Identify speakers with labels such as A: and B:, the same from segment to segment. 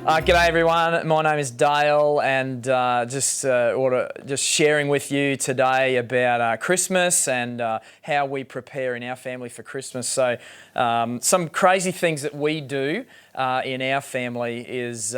A: G'day everyone, my name is Dale and just sharing with you today about Christmas and how we prepare in our family for Christmas. So some crazy things that we do in our family is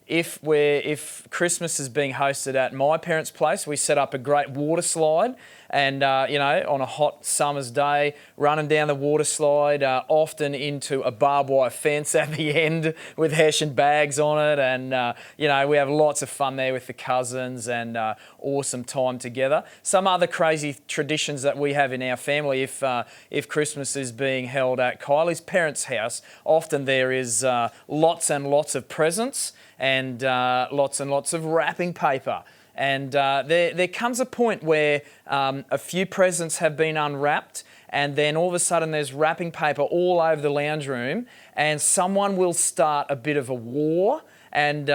A: if Christmas is being hosted at my parents' place, we set up a great water slide and, on a hot summer's day, running down the water slide, often into a barbed wire fence at the end with Hessian bags on it. And, we have lots of fun there with the cousins and awesome time together. Some other crazy traditions that we have in our family, if Christmas is being held at Kylie's parents' house, often there is lots and lots of presents and lots of wrapping paper. And there comes a point where a few presents have been unwrapped and then all of a sudden there's wrapping paper all over the lounge room and someone will start a bit of a war and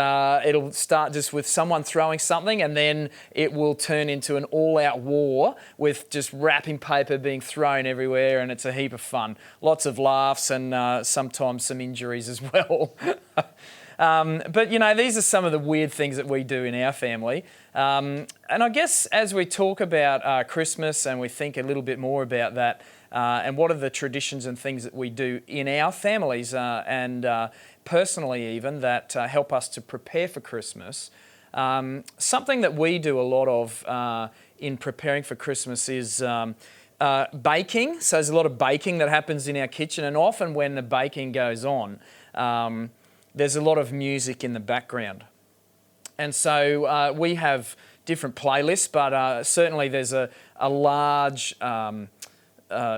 A: it'll start just with someone throwing something and then it will turn into an all-out war with just wrapping paper being thrown everywhere, and it's a heap of fun. Lots of laughs and sometimes some injuries as well. But these are some of the weird things that we do in our family. And I guess as we talk about Christmas and we think a little bit more about that and what are the traditions and things that we do in our families and personally even that help us to prepare for Christmas, something that we do a lot of in preparing for Christmas is baking. So there's a lot of baking that happens in our kitchen, and often when the baking goes on, there's a lot of music in the background. And so we have different playlists, but certainly there's a large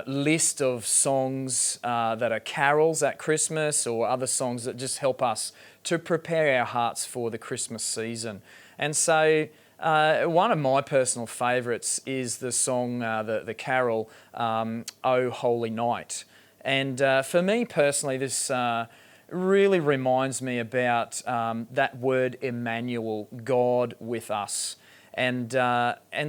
A: list of songs that are carols at Christmas or other songs that just help us to prepare our hearts for the Christmas season. And so one of my personal favourites is the song, the carol, "O Holy Night." And for me personally, this really reminds me about that word Emmanuel, God with us. And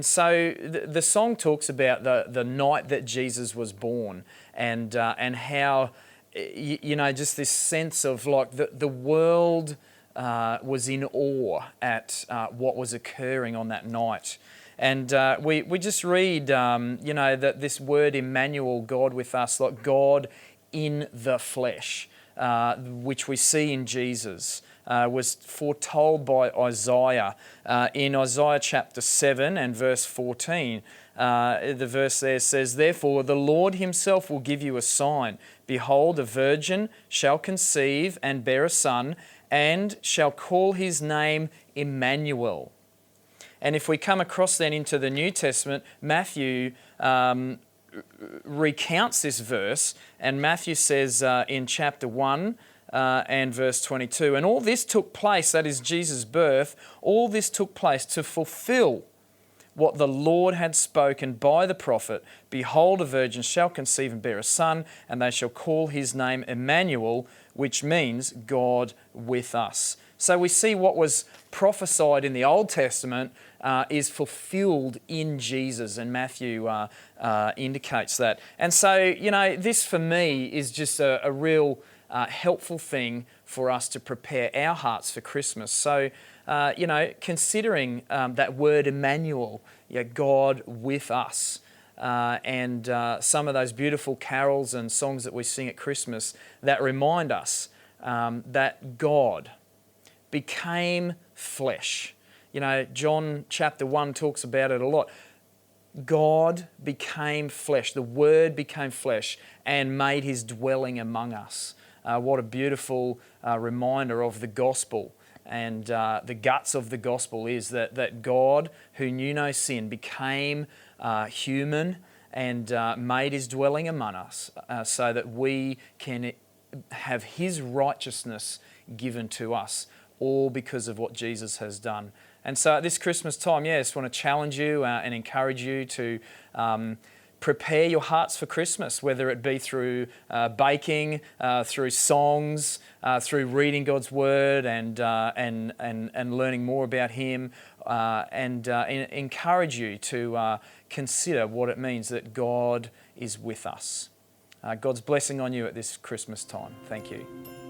A: so the song talks about the night that Jesus was born and how, just this sense of like the world was in awe at what was occurring on that night. And we just read, that this word Emmanuel, God with us, like God in the flesh, which we see in Jesus, was foretold by Isaiah. In Isaiah chapter 7 and verse 14, the verse there says, "Therefore the Lord himself will give you a sign. Behold, a virgin shall conceive and bear a son, and shall call his name Emmanuel." And if we come across then into the New Testament, Matthew recounts this verse, and Matthew says in chapter 1 and verse 22, "And all this took place," that is Jesus' birth, "all this took place to fulfill what the Lord had spoken by the prophet. Behold, a virgin shall conceive and bear a son, and they shall call his name Emmanuel," which means God with us. So we see what was prophesied in the Old Testament is fulfilled in Jesus, and Matthew indicates that. And so, this for me is just a real helpful thing for us to prepare our hearts for Christmas. So, considering that word Emmanuel, God with us, and some of those beautiful carols and songs that we sing at Christmas that remind us that God became flesh. John chapter 1 talks about it a lot. God became flesh. The Word became flesh and made his dwelling among us. What a beautiful reminder of the gospel. And the guts of the gospel is that God, who knew no sin, became human and made his dwelling among us so that we can have his righteousness given to us, all because of what Jesus has done. And so at this Christmas time, I just want to challenge you and encourage you to prepare your hearts for Christmas, whether it be through baking, through songs, through reading God's Word and learning more about Him, and encourage you to consider what it means that God is with us. God's blessing on you at this Christmas time. Thank you.